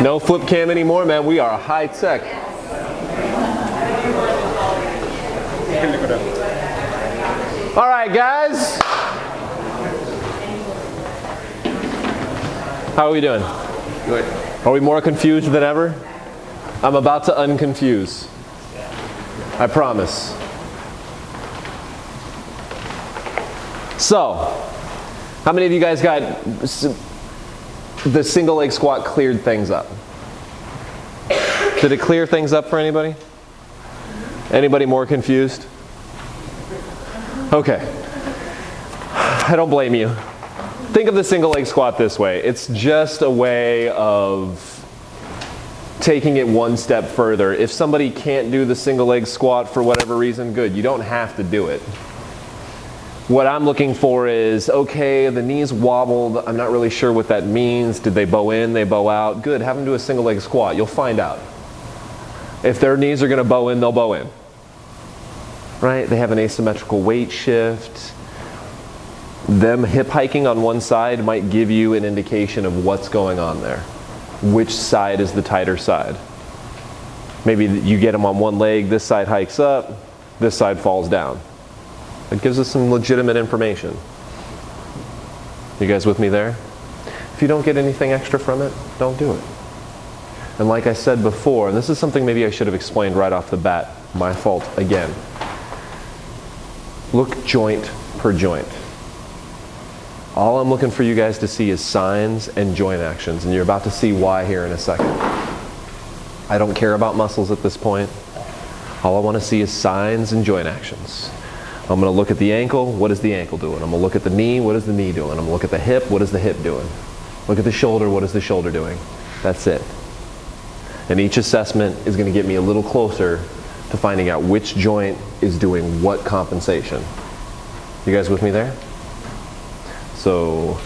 No flip cam anymore, man. We are high tech. All right, guys. How are we doing? Good. Are we more confused than ever? I'm about to unconfuse. I promise. So, how many of you guys got the single leg squat cleared things up? Did it clear things up for anybody? Anybody more confused? Okay. I don't blame you. Think of the single leg squat this way. It's just a way of taking it one step further. If somebody can't do the single leg squat for whatever reason, good. You don't have to do it. What I'm looking for is, okay, the knees wobbled. I'm not really sure what that means. Did they bow in? They bow out? Good. Have them do a single leg squat. You'll find out. If their knees are going to bow in, they'll bow in. Right? They have an asymmetrical weight shift. Them hip hiking on one side might give you an indication of what's going on there. Which side is the tighter side? Maybe you get them on one leg, this side hikes up, this side falls down. It gives us some legitimate information. You guys with me there? If you don't get anything extra from it, don't do it. And like I said before, and this is something maybe I should have explained right off the bat, my fault again. Look joint per joint. All I'm looking for you guys to see is signs and joint actions, and you're about to see why here in a second. I don't care about muscles at this point. All I want to see is signs and joint actions. I'm going to look at the ankle, what is the ankle doing? I'm going to look at the knee, what is the knee doing? I'm going to look at the hip, what is the hip doing? Look at the shoulder, what is the shoulder doing? That's it. And each assessment is going to get me a little closer to finding out which joint is doing what compensation. You guys with me there? So,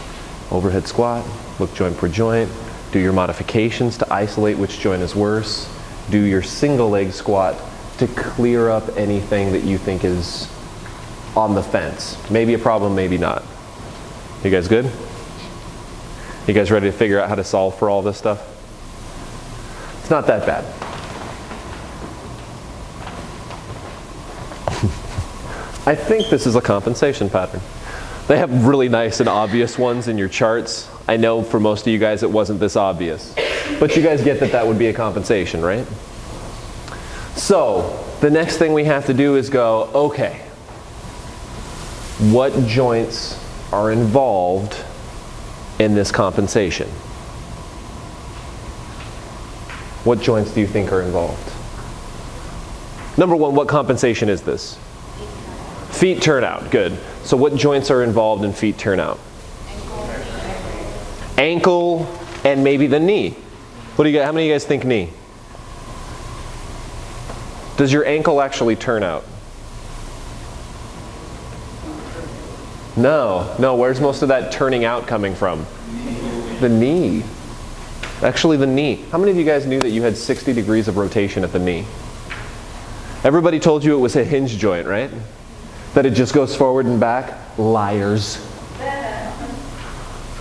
overhead squat, look joint per joint, do your modifications to isolate which joint is worse, do your single leg squat to clear up anything that you think is on the fence. Maybe a problem, maybe not. You guys good? You guys ready to figure out how to solve for all this stuff? It's not that bad. I think this is a compensation pattern. They have really nice and obvious ones in your charts. I know for most of you guys it wasn't this obvious. But you guys get that that would be a compensation, right? So, the next thing we have to do is go, okay, what joints are involved in this compensation? What joints do you think are involved? Number one, what compensation is this? Feet turnout, good. So what joints are involved in feet turnout? Ankle and maybe the knee. What do you got? How many of you guys think knee? Does your ankle actually turn out? No. Where's most of that turning out coming from? The knee. Actually the knee. How many of you guys knew that you had 60 degrees of rotation at the knee? Everybody told you it was a hinge joint, right? That it just goes forward and back? Liars.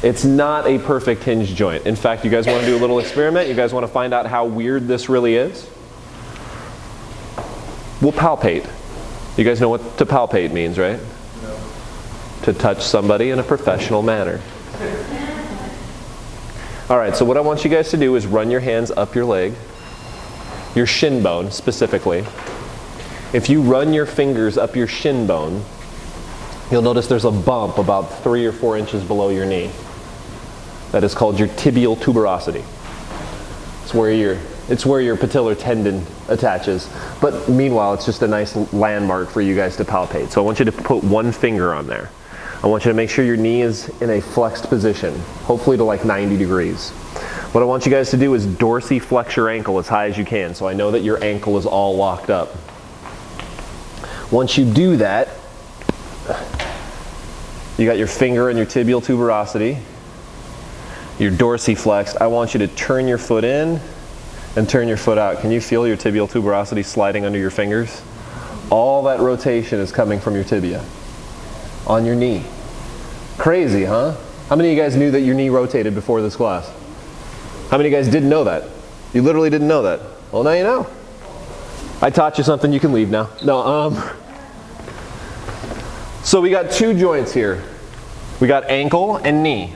It's not a perfect hinge joint. In fact, you guys want to do a little experiment? You guys want to find out how weird this really is? We'll palpate. You guys know what to palpate means, right? No. To touch somebody in a professional manner. Alright, so what I want you guys to do is run your hands up your leg, your shin bone specifically. If you run your fingers up your shin bone, you'll notice there's a bump about 3 or 4 inches below your knee. That is called your tibial tuberosity. It's where your patellar tendon attaches. But meanwhile, it's just a nice landmark for you guys to palpate. So I want you to put one finger on there. I want you to make sure your knee is in a flexed position, hopefully to like 90 degrees. What I want you guys to do is dorsiflex your ankle as high as you can, so I know that your ankle is all locked up. Once you do that, you got your finger and your tibial tuberosity, you're dorsiflexed. I want you to turn your foot in and turn your foot out. Can you feel your tibial tuberosity sliding under your fingers? All that rotation is coming from your tibia on your knee. Crazy, huh? How many of you guys knew that your knee rotated before this class? How many of you guys didn't know that? You literally didn't know that. Well, now you know. I taught you something, you can leave now. No, so we got two joints here. We got ankle and knee.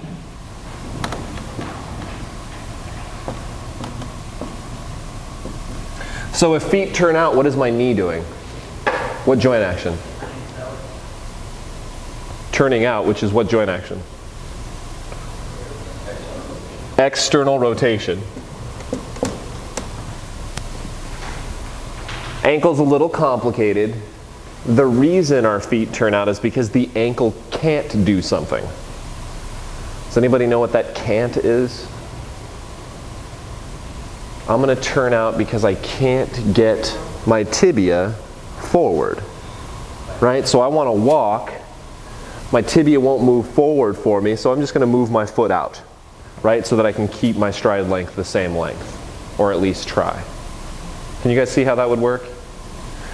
So if feet turn out, what is my knee doing? What joint action? Turning out, which is what joint action? External rotation. Ankle's a little complicated. The reason our feet turn out is because the ankle can't do something. Does anybody know what that can't is? I'm going to turn out because I can't get my tibia forward. Right? So I want to walk. My tibia won't move forward for me, so I'm just going to move my foot out. Right? So that I can keep my stride length the same length. Or at least try. Can you guys see how that would work?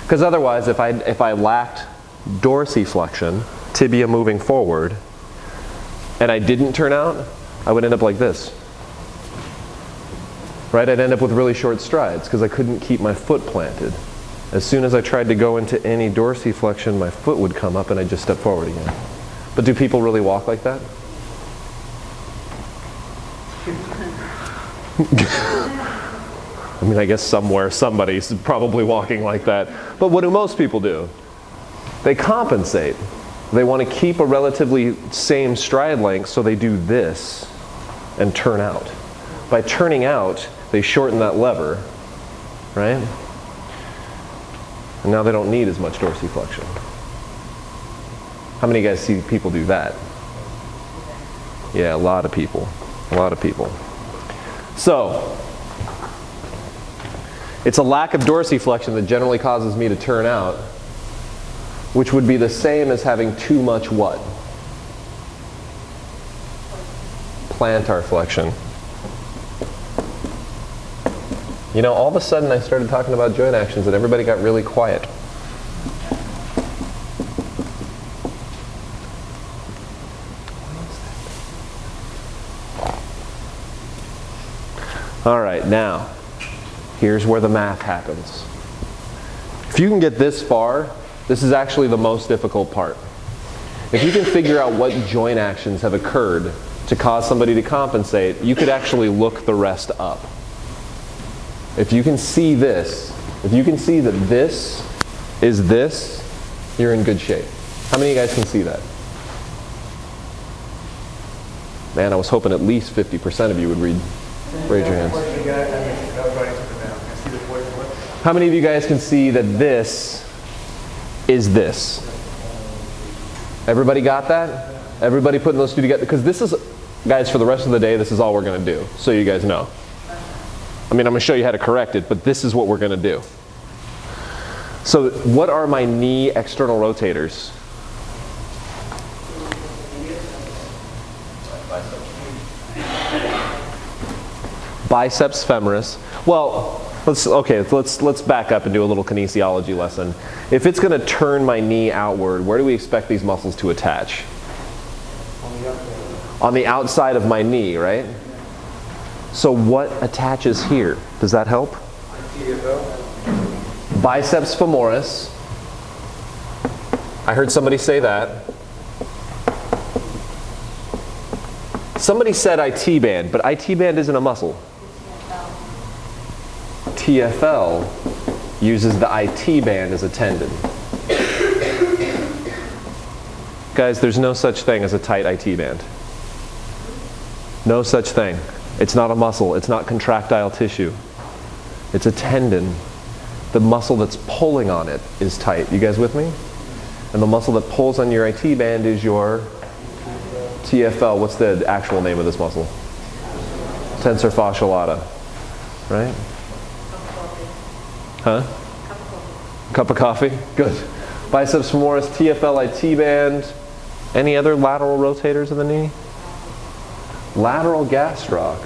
Because otherwise, if I lacked dorsiflexion, tibia moving forward, and I didn't turn out, I would end up like this. Right? I'd end up with really short strides because I couldn't keep my foot planted. As soon as I tried to go into any dorsiflexion, my foot would come up and I'd just step forward again. But do people really walk like that? I mean, I guess somewhere somebody's probably walking like that. But what do most people do? They compensate. They want to keep a relatively same stride length, so they do this and turn out. By turning out, they shorten that lever, right? And now they don't need as much dorsiflexion. How many of you guys see people do that? Yeah, a lot of people. A lot of people. So, it's a lack of dorsiflexion that generally causes me to turn out, which would be the same as having too much what? Plantar flexion. You know, all of a sudden I started talking about joint actions and everybody got really quiet. All right, now, here's where the math happens. If you can get this far, this is actually the most difficult part. If you can figure out what joint actions have occurred to cause somebody to compensate, you could actually look the rest up. If you can see this, if you can see that this is this, you're in good shape. How many of you guys can see that? Man, I was hoping at least 50% of you would raise your hands. How many of you guys can see that this is this? Everybody got that? Everybody putting those two together? Because this is, guys, for the rest of the day, this is all we're going to do, so you guys know. I mean, I'm going to show you how to correct it, but this is what we're going to do. So what are my knee external rotators? Biceps femoris. Well, let's back up and do a little kinesiology lesson. If it's going to turn my knee outward, where do we expect these muscles to attach? On the outside of my knee, right? So what attaches here? Does that help? Biceps femoris. I heard somebody say that. Somebody said IT band, but IT band isn't a muscle. TFL uses the IT band as a tendon. Guys, there's no such thing as a tight IT band. No such thing. It's not a muscle. It's not contractile tissue. It's a tendon. The muscle that's pulling on it is tight. You guys with me? And the muscle that pulls on your IT band is your TFL. What's the actual name of this muscle? Tensor fasciae lata. Right? Huh? Cup of coffee? Good. Biceps femoris, TFL, IT band. Any other lateral rotators of the knee? Lateral gastroc.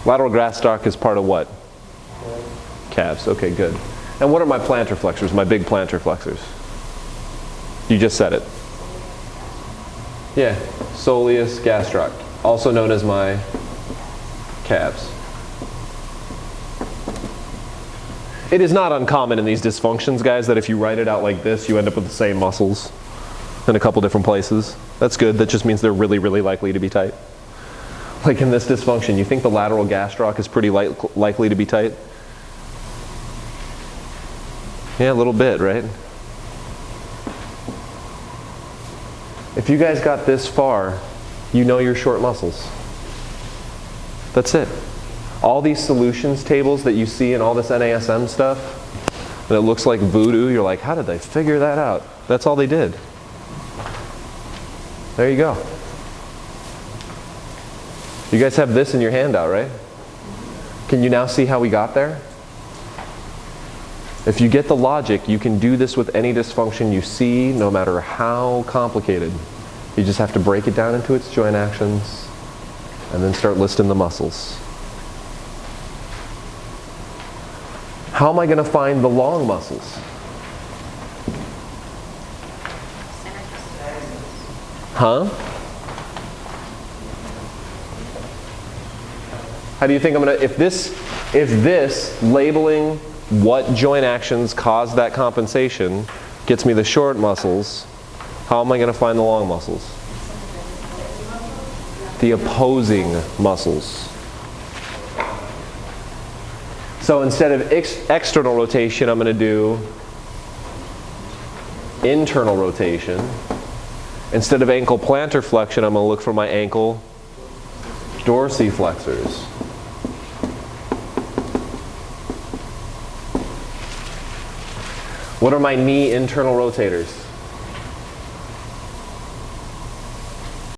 Lateral gastroc is part of what? Calves. Okay, good. And what are my plantar flexors, my big plantar flexors? You just said it. Yeah, soleus gastroc, also known as my calves. It is not uncommon in these dysfunctions, guys, that if you write it out like this, you end up with the same muscles in a couple different places. That's good. That just means they're really, really likely to be tight. Like in this dysfunction, you think the lateral gastroc is pretty likely to be tight? Yeah, a little bit, right? If you guys got this far, you know your short muscles. That's it. All these solutions tables that you see in all this NASM stuff, and it looks like voodoo, you're like, how did they figure that out? That's all they did. There you go. You guys have this in your handout, right? Can you now see how we got there? If you get the logic, you can do this with any dysfunction you see, no matter how complicated. You just have to break it down into its joint actions, and then start listing the muscles. How am I going to find the long muscles? Huh? How do you think I'm going to, if this labeling what joint actions cause that compensation gets me the short muscles, how am I going to find the long muscles? The opposing muscles. So instead of external rotation, I'm going to do internal rotation. Instead of ankle plantar flexion, I'm going to look for my ankle dorsiflexors. What are my knee internal rotators?